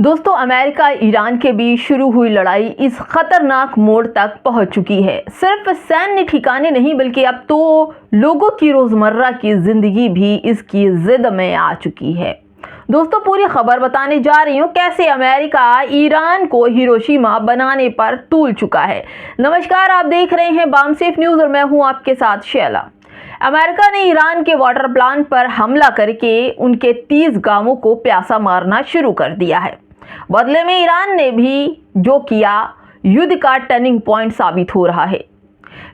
दोस्तों, America Iran के बीच शुरू हुई लड़ाई इस खतरनाक मोड़ तक पहुंच चुकी है। सिर्फ सैन्य ठिकाने नहीं बल्कि अब तो लोगों की रोजमर्रा की जिंदगी भी इसकी जिद में आ चुकी है। दोस्तों, पूरी खबर बताने जा रही हूँ कैसे अमेरिका ईरान को हिरोशिमा बनाने पर तूल चुका है। नमस्कार, आप देख रहे हैं बामसेफ न्यूज और मैं हूँ आपके साथ शैला। अमेरिका ने ईरान के वाटर प्लांट पर हमला करके उनके 30 गांवों को प्यासा मारना शुरू कर दिया है। बदले में ईरान ने भी जो किया युद्ध का टर्निंग पॉइंट साबित हो रहा है।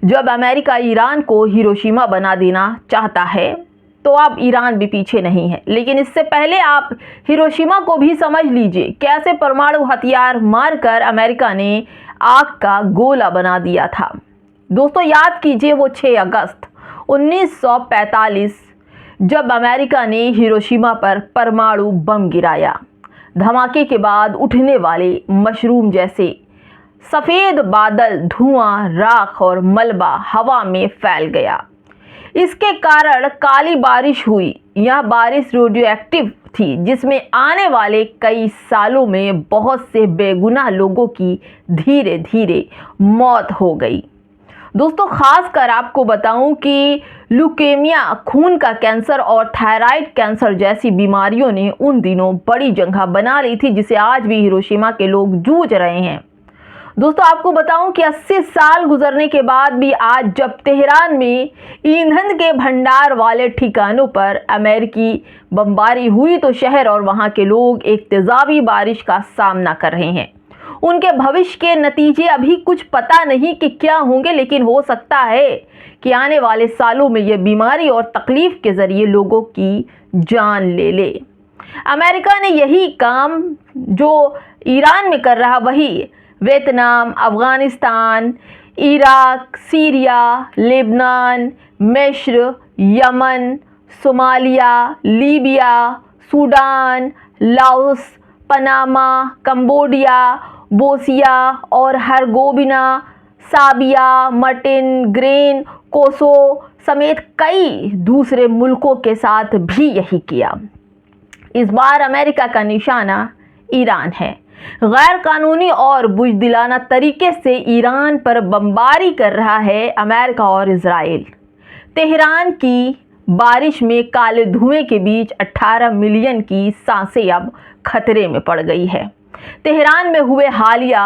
जब अमेरिका ईरान को हिरोशिमा बना देना चाहता है तो अब ईरान भी पीछे नहीं है। लेकिन इससे पहले आप हिरोशिमा को भी समझ लीजिए कैसे परमाणु हथियार मारकर अमेरिका ने आग का गोला बना दिया था। दोस्तों, याद कीजिए वो 6 अगस्त 1945 जब अमेरिका ने हिरोशिमा पर परमाणु बम गिराया। धमाके के बाद उठने वाले मशरूम जैसे सफ़ेद बादल, धुआं, राख और मलबा हवा में फैल गया। इसके कारण काली बारिश हुई। यह बारिश रेडियो एक्टिव थी जिसमें आने वाले कई सालों में बहुत से बेगुनाह लोगों की धीरे धीरे मौत हो गई। दोस्तों, खासकर आपको बताऊं कि ल्यूकेमिया, खून का कैंसर और थायराइड कैंसर जैसी बीमारियों ने उन दिनों बड़ी जगह बना ली थी जिसे आज भी हिरोशिमा के लोग जूझ रहे हैं। दोस्तों, आपको बताऊं कि 80 साल गुजरने के बाद भी आज जब तेहरान में ईंधन के भंडार वाले ठिकानों पर अमेरिकी बमबारी हुई तो शहर और वहां के लोग एक तेजाबी बारिश का सामना कर रहे हैं। उनके भविष्य के नतीजे अभी कुछ पता नहीं कि क्या होंगे, लेकिन हो सकता है कि आने वाले सालों में यह बीमारी और तकलीफ के जरिए लोगों की जान ले ले। अमेरिका ने यही काम जो ईरान में कर रहा वही Vietnam, Afghanistan, Iraq, Syria, Lebanon, मिस्र, Yemen, Somalia, Libya, Sudan, Laos, Panama, Cambodia, Bosnia और हरगोविना, साबिया, मटेनग्रेन, कोसो समेत कई दूसरे मुल्कों के साथ भी यही किया। इस बार अमेरिका का निशाना ईरान है। गैर कानूनी और बुजदिलाना तरीके से ईरान पर बमबारी कर रहा है अमेरिका और इजराइल। तेहरान की बारिश में काले धुएं के बीच 18 मिलियन की सांसें अब खतरे में पड़ गई है। तेहरान में हुए हालिया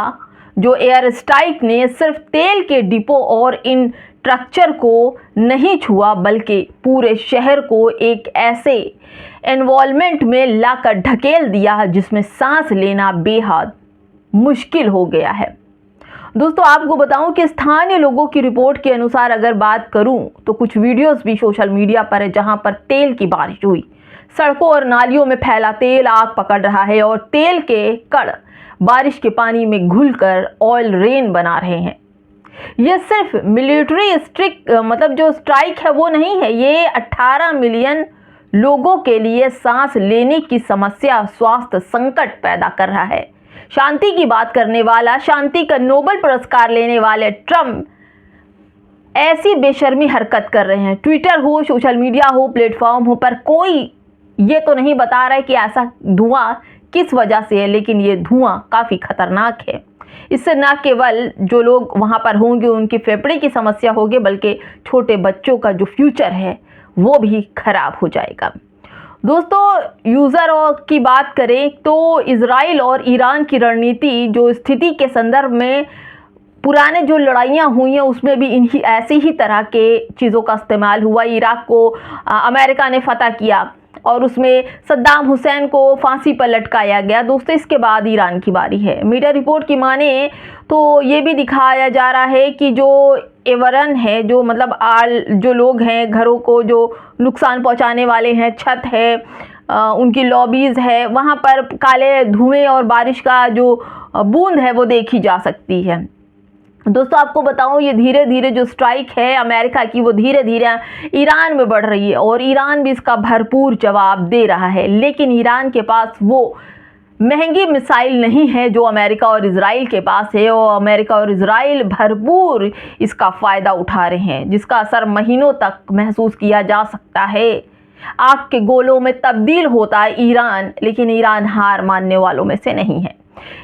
जो एयर स्ट्राइक ने सिर्फ तेल के डिपो और इन स्ट्रक्चर को नहीं छुआ बल्कि पूरे शहर को एक ऐसे एनवायरनमेंट में लाकर ढकेल दिया जिसमें सांस लेना बेहद मुश्किल हो गया है। दोस्तों, आपको बताऊं कि स्थानीय लोगों की रिपोर्ट के अनुसार अगर बात करूं तो कुछ वीडियोस भी सोशल मीडिया पर है जहां पर तेल की बारिश हुई। सड़कों और नालियों में फैला तेल आग पकड़ रहा है और तेल के कण बारिश के पानी में घुलकर ऑयल रेन बना रहे हैं। यह सिर्फ मिलिट्री जो स्ट्राइक है वो नहीं है, ये 18 मिलियन लोगों के लिए सांस लेने की समस्या, स्वास्थ्य संकट पैदा कर रहा है। शांति की बात करने वाला, शांति का नोबेल पुरस्कार लेने वाले ट्रम्प ऐसी बेशर्मी हरकत कर रहे हैं। ट्विटर हो, सोशल मीडिया हो, प्लेटफॉर्म हो, पर कोई ये तो नहीं बता रहा है कि ऐसा धुआं किस वजह से है, लेकिन ये धुआं काफ़ी खतरनाक है। इससे न केवल जो लोग वहाँ पर होंगे उनकी फेफड़े की समस्या होगी बल्कि छोटे बच्चों का जो फ्यूचर है वो भी खराब हो जाएगा। दोस्तों, यूज़र की बात करें तो इजराइल और ईरान की रणनीति जो स्थिति के संदर्भ में पुराने जो लड़ाइयाँ हुई हैं उसमें भी इन्हीं ऐसे ही तरह के चीज़ों का इस्तेमाल हुआ। इराक को अमेरिका ने फतह किया और उसमें सद्दाम हुसैन को फांसी पर लटकाया गया। दोस्तों, इसके बाद ईरान की बारी है। मीडिया रिपोर्ट की माने तो ये भी दिखाया जा रहा है कि जो एवरन है, जो जो लोग हैं, घरों को जो नुकसान पहुंचाने वाले हैं, छत है, उनकी लॉबीज़ है, वहाँ पर काले धुएं और बारिश का जो बूंद है वो देखी जा सकती है। दोस्तों, आपको बताऊं ये धीरे धीरे जो स्ट्राइक है अमेरिका की वो धीरे धीरे ईरान में बढ़ रही है और ईरान भी इसका भरपूर जवाब दे रहा है। लेकिन ईरान के पास वो महंगी मिसाइल नहीं है जो अमेरिका और इजराइल के पास है, और अमेरिका और इजराइल भरपूर इसका फ़ायदा उठा रहे हैं जिसका असर महीनों तक महसूस किया जा सकता है। आग के गोलों में तब्दील होता है ईरान, लेकिन ईरान हार मानने वालों में से नहीं है।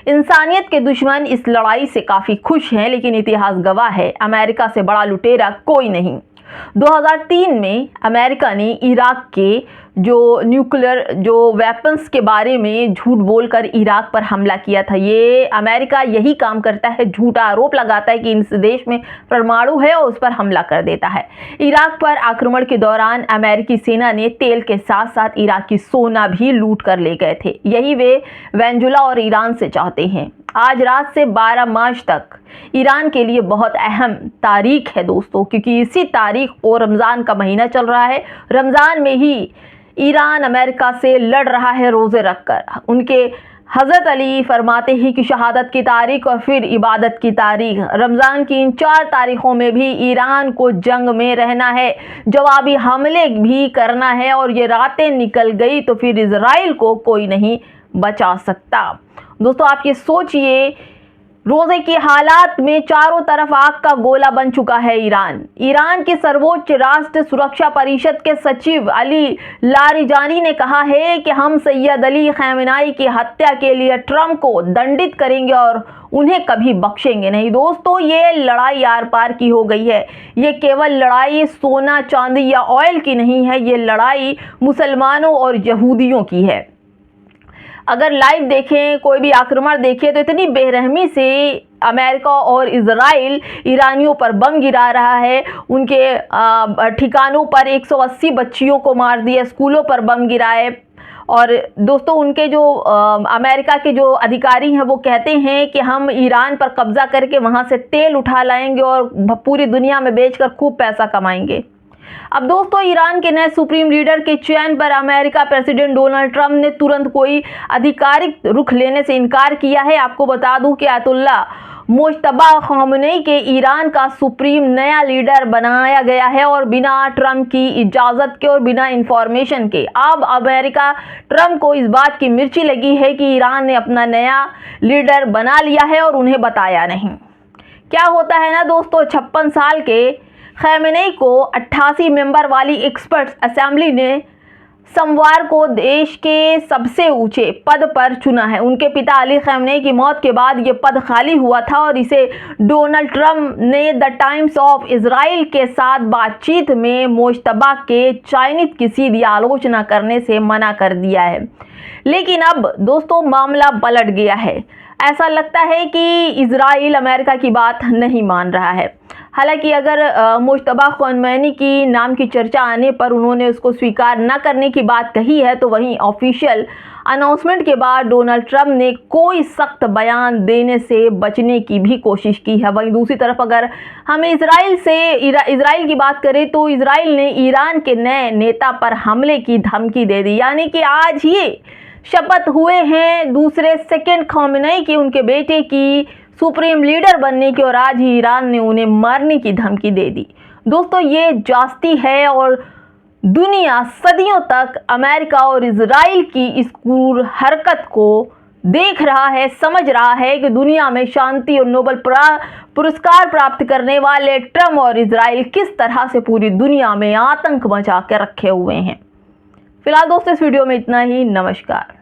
इंसानियत के दुश्मन इस लड़ाई से काफ़ी खुश हैं, लेकिन इतिहास गवाह है अमेरिका से बड़ा लुटेरा कोई नहीं। 2003 में अमेरिका ने इराक के जो न्यूक्लियर जो वेपन्स के बारे में झूठ बोलकर इराक पर हमला किया था। ये अमेरिका यही काम करता है, झूठा आरोप लगाता है कि इस देश में परमाणु है और उस पर हमला कर देता है। इराक पर आक्रमण के दौरान अमेरिकी सेना ने तेल के साथ साथ इराकी सोना भी लूट कर ले गए थे। यही वे वेनेजुला और ईरान से चाहते हैं। आज रात से 12 मार्च तक ईरान के लिए बहुत अहम तारीख है दोस्तों, क्योंकि इसी तारीख को रमज़ान का महीना चल रहा है। रमज़ान में ही ईरान अमेरिका से लड़ रहा है रोज़े रखकर। उनके हज़रत अली फरमाते हैं कि शहादत की तारीख और फिर इबादत की तारीख। रमज़ान की इन 4 तारीखों में भी ईरान को जंग में रहना है, जवाबी हमले भी करना है, और ये रातें निकल गई तो फिर इजराइल को कोई नहीं बचा सकता। दोस्तों आप ये सोचिए, रोजे के हालात में चारों तरफ आग का गोला बन चुका है ईरान। ईरान के सर्वोच्च राष्ट्र सुरक्षा परिषद के सचिव अली लारिजानी ने कहा है कि हम सैयद अली खamenei की हत्या के लिए ट्रंप को दंडित करेंगे और उन्हें कभी बख्शेंगे नहीं। दोस्तों ये लड़ाई आर पार की हो गई है। ये केवल लड़ाई सोना चांदी या ऑयल की नहीं है, ये लड़ाई मुसलमानों और यहूदियों की है। अगर लाइव देखें, कोई भी आक्रमण देखें, तो इतनी बेरहमी से अमेरिका और इजराइल ईरानियों पर बम गिरा रहा है। उनके ठिकानों पर 180 बच्चियों को मार दिया, स्कूलों पर बम गिराए। और दोस्तों उनके जो अमेरिका के जो अधिकारी हैं वो कहते हैं कि हम ईरान पर कब्जा करके वहाँ से तेल उठा लाएंगे और पूरी दुनिया में बेचकर खूब पैसा कमाएंगे। अब दोस्तों ईरान के नए सुप्रीम लीडर के चयन पर अमेरिका प्रेसिडेंट डोनाल्ड ट्रंप ने तुरंत कोई आधिकारिक रुख लेने से इनकार किया है। आपको बता दूं कि आयतुल्ला मुज्तबा खamenei के ईरान का सुप्रीम नया लीडर बनाया गया है, और बिना ट्रंप की इजाज़त के और बिना इंफॉर्मेशन के। अब अमेरिका ट्रंप को इस बात की मिर्ची लगी है कि ईरान ने अपना नया लीडर बना लिया है और उन्हें बताया नहीं। क्या होता है ना दोस्तों, 56 साल के खamenei को 88 मेंबर वाली एक्सपर्ट्स असेंबली ने सोमवार को देश के सबसे ऊंचे पद पर चुना है। उनके पिता अली खamenei की मौत के बाद ये पद खाली हुआ था और इसे डोनाल्ड ट्रंप ने द टाइम्स ऑफ इजराइल के साथ बातचीत में मुज्तबा के चयनित की सीधी आलोचना करने से मना कर दिया है। लेकिन अब दोस्तों मामला पलट गया है। ऐसा लगता है कि इजराइल अमेरिका की बात नहीं मान रहा है। हालांकि अगर मुज्तबा खamenei की नाम की चर्चा आने पर उन्होंने उसको स्वीकार न करने की बात कही है, तो वहीं ऑफिशियल अनाउंसमेंट के बाद डोनाल्ड ट्रंप ने कोई सख्त बयान देने से बचने की भी कोशिश की है। वहीं दूसरी तरफ अगर हम इजराइल की बात करें, तो इजराइल ने ईरान के नए नेता पर हमले की धमकी दे दी। यानी कि आज ही शपथ हुए हैं दूसरे सेकंड खamenei की, उनके बेटे की सुप्रीम लीडर बनने की, और आज ही ईरान ने उन्हें मारने की धमकी दे दी। दोस्तों ये जास्ती है और दुनिया सदियों तक अमेरिका और इजराइल की इस क्रूर हरकत को देख रहा है, समझ रहा है कि दुनिया में शांति और नोबेल पुरस्कार प्राप्त करने वाले ट्रंप और इजराइल किस तरह से पूरी दुनिया में आतंक मचा के रखे हुए हैं। फिलहाल दोस्तों इस वीडियो में इतना ही। नमस्कार।